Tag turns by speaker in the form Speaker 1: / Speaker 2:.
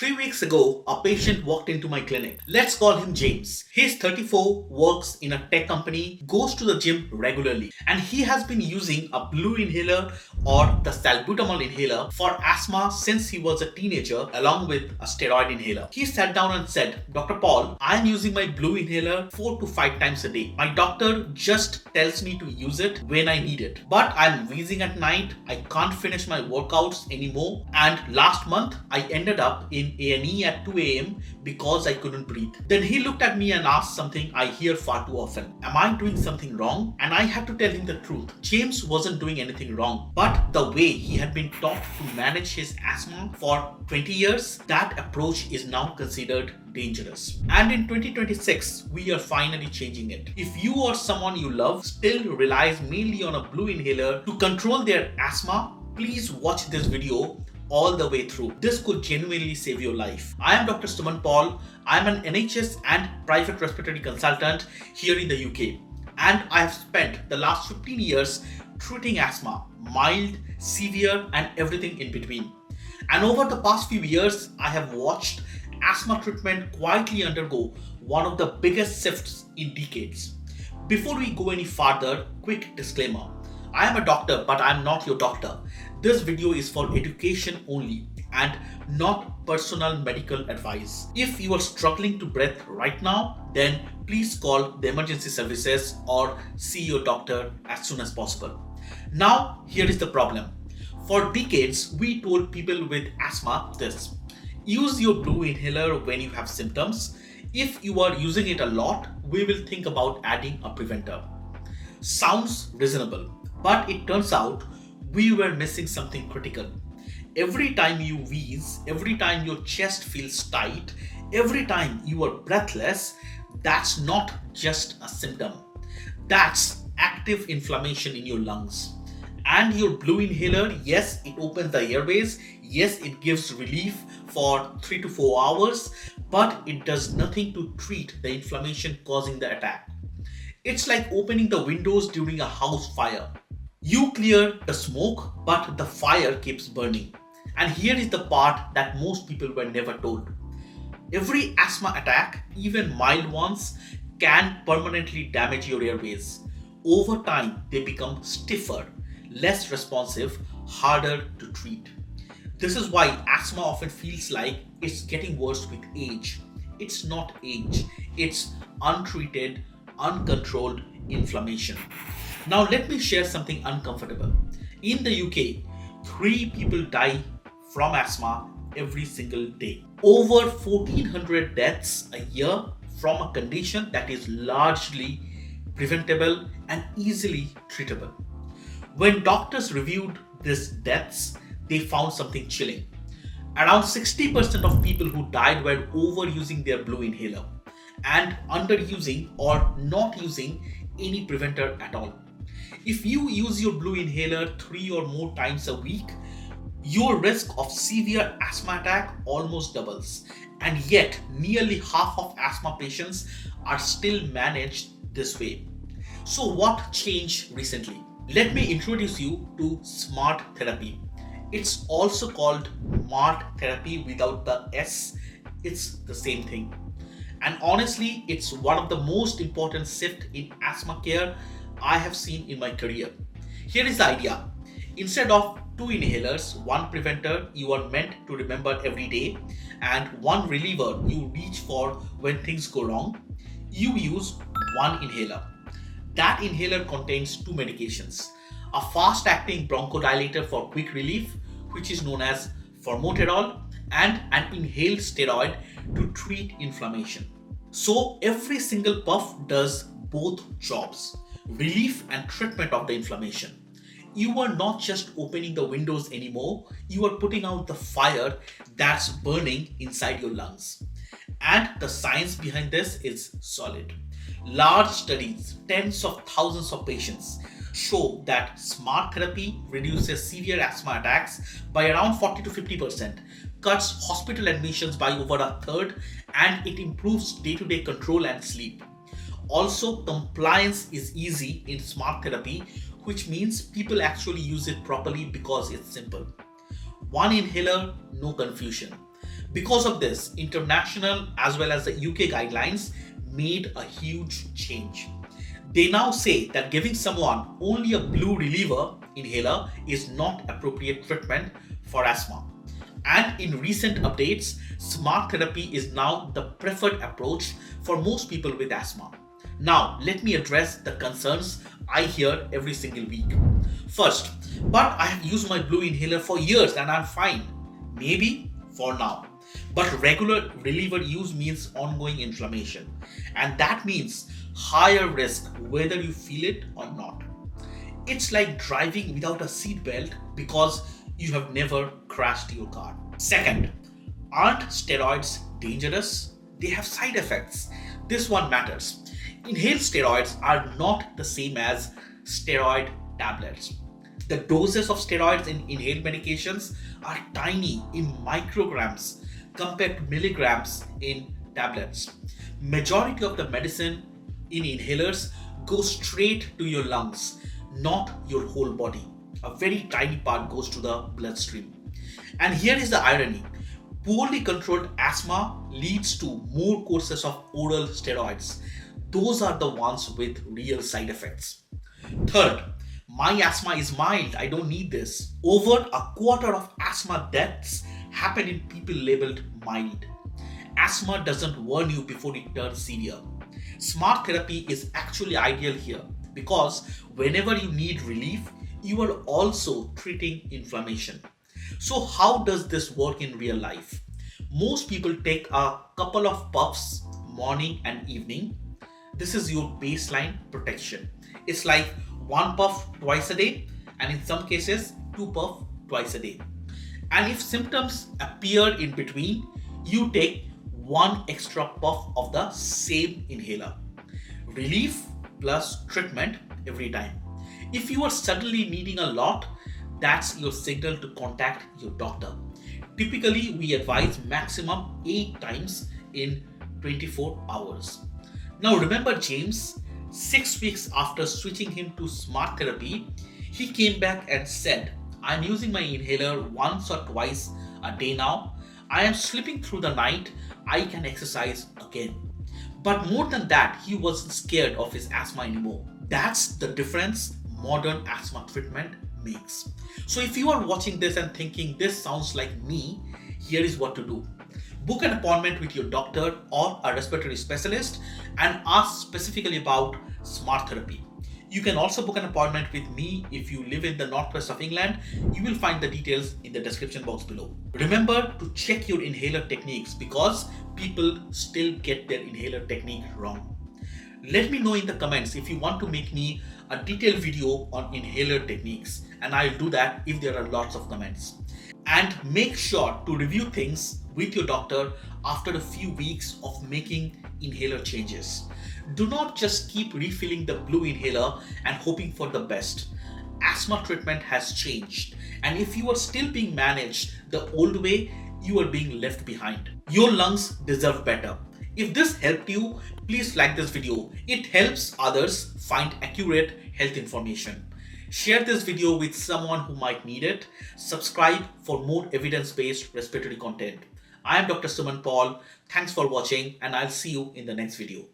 Speaker 1: 3 weeks ago, a patient walked into my clinic. Let's call him James. He's 34, works in a tech company, goes to the gym regularly, and he has been using a blue inhaler or the salbutamol inhaler for asthma since he was a teenager, along with a steroid inhaler. He sat down and said, "Dr. Paul, I'm using my blue inhaler 4 to 5 times a day. My doctor just tells me to use it when I need it. But I'm wheezing at night, I can't finish my workouts anymore, and last month I ended up in A&E at 2 a.m. because I couldn't breathe." Then he looked at me and asked something I hear far too often. Am I doing something wrong? And I had to tell him the truth. James wasn't doing anything wrong, but the way he had been taught to manage his asthma for 20 years, that approach is now considered dangerous. And in 2026, we are finally changing it. If you or someone you love still relies mainly on a blue inhaler to control their asthma, please watch this video all the way through. This could genuinely save your life. I am Dr. Suman Paul. I am an NHS and private respiratory consultant here in the UK. And I have spent the last 15 years treating asthma, mild, severe, and everything in between. And over the past few years, I have watched asthma treatment quietly undergo one of the biggest shifts in decades. Before we go any further, quick disclaimer. I am a doctor, but I am not your doctor. This video is for education only and not personal medical advice. If you are struggling to breathe right now, then please call the emergency services or see your doctor as soon as possible. Now, here is the problem. For decades, we told people with asthma this: use your blue inhaler when you have symptoms. If you are using it a lot, we will think about adding a preventer. Sounds reasonable, but it turns out we were missing something critical. Every time you wheeze, every time your chest feels tight, every time you are breathless, that's not just a symptom. That's active inflammation in your lungs. And your blue inhaler, yes, it opens the airways, yes, it gives relief for 3 to 4 hours, but it does nothing to treat the inflammation causing the attack. It's like opening the windows during a house fire. You clear the smoke, but the fire keeps burning. And here is the part that most people were never told. Every asthma attack, even mild ones, can permanently damage your airways. Over time, they become stiffer, less responsive, harder to treat. This is why asthma often feels like it's getting worse with age. It's not age, it's untreated, uncontrolled inflammation. Now let me share something uncomfortable. In the UK, 3 people die from asthma every single day. Over 1,400 deaths a year from a condition that is largely preventable and easily treatable. When doctors reviewed these deaths, they found something chilling. Around 60% of people who died were overusing their blue inhaler and underusing or not using any preventer at all. If you use your blue inhaler 3 or more times a week, your risk of severe asthma attack almost doubles. And yet, nearly half of asthma patients are still managed this way. So what changed recently? Let me introduce you to SMART therapy. It's also called MART therapy without the S. It's the same thing. And honestly, it's one of the most important shifts in asthma care I have seen in my career. Here is the idea. Instead of 2 inhalers, 1 preventer you are meant to remember every day, and 1 reliever you reach for when things go wrong, you use 1 inhaler. That inhaler contains 2 medications. A fast-acting bronchodilator for quick relief, which is known as formoterol, and an inhaled steroid to treat inflammation. So every single puff does both jobs, relief and treatment of the inflammation. You are not just opening the windows anymore, you are putting out the fire that's burning inside your lungs. And the science behind this is solid. Large studies, tens of thousands of patients, show that SMART therapy reduces severe asthma attacks by around 40 to 50%, cuts hospital admissions by over a third, and it improves day-to-day control and sleep. Also, compliance is easy in SMART therapy, which means people actually use it properly because it's simple. One inhaler, no confusion. Because of this, international as well as the UK guidelines made a huge change. They now say that giving someone only a blue reliever inhaler is not appropriate treatment for asthma. And in recent updates, smart therapy is now the preferred approach for most people with asthma. Now, let me address the concerns I hear every single week. First, but I have used my blue inhaler for years and I'm fine. Maybe for now. But regular reliever use means ongoing inflammation, and that means higher risk whether you feel it or not. It's like driving without a seatbelt because you have never crashed your car. Second, aren't steroids dangerous? They have side effects. This one matters. Inhaled steroids are not the same as steroid tablets. The doses of steroids in inhaled medications are tiny in micrograms compared to milligrams in tablets. Majority of the medicine in inhalers goes straight to your lungs, not your whole body. A very tiny part goes to the bloodstream. And here is the irony. Poorly controlled asthma leads to more courses of oral steroids. Those are the ones with real side effects. Third, my asthma is mild, I don't need this. Over a quarter of asthma deaths happen in people labeled mild. Asthma doesn't warn you before it turns severe. Smart therapy is actually ideal here because whenever you need relief, you are also treating inflammation. So, how does this work in real life? Most people take a couple of puffs morning and evening. This is your baseline protection. It's like one puff twice a day, and in some cases, two puffs twice a day. And if symptoms appear in between, you take one extra puff of the same inhaler. Relief plus treatment every time. If you are suddenly needing a lot, that's your signal to contact your doctor. Typically, we advise maximum 8 times in 24 hours. Now remember James, 6 weeks after switching him to smart therapy, he came back and said, I'm using my inhaler once or twice a day now. I am sleeping through the night. I can exercise again. But more than that, he wasn't scared of his asthma anymore. That's the difference modern asthma treatment makes. So if you are watching this and thinking this sounds like me, here is what to do. Book an appointment with your doctor or a respiratory specialist and ask specifically about smart therapy. You can also book an appointment with me if you live in the northwest of England. You will find the details in the description box below. Remember to check your inhaler techniques because people still get their inhaler technique wrong. Let me know in the comments if you want to make me a detailed video on inhaler techniques, and I'll do that if there are lots of comments. And make sure to review things with your doctor after a few weeks of making inhaler changes. Do not just keep refilling the blue inhaler and hoping for the best. Asthma treatment has changed, and if you are still being managed the old way, you are being left behind. Your lungs deserve better. If this helped you, please like this video. It helps others find accurate health information. Share this video with someone who might need it. Subscribe for more evidence-based respiratory content. I am Dr. Suman Paul. Thanks for watching, and I'll see you in the next video.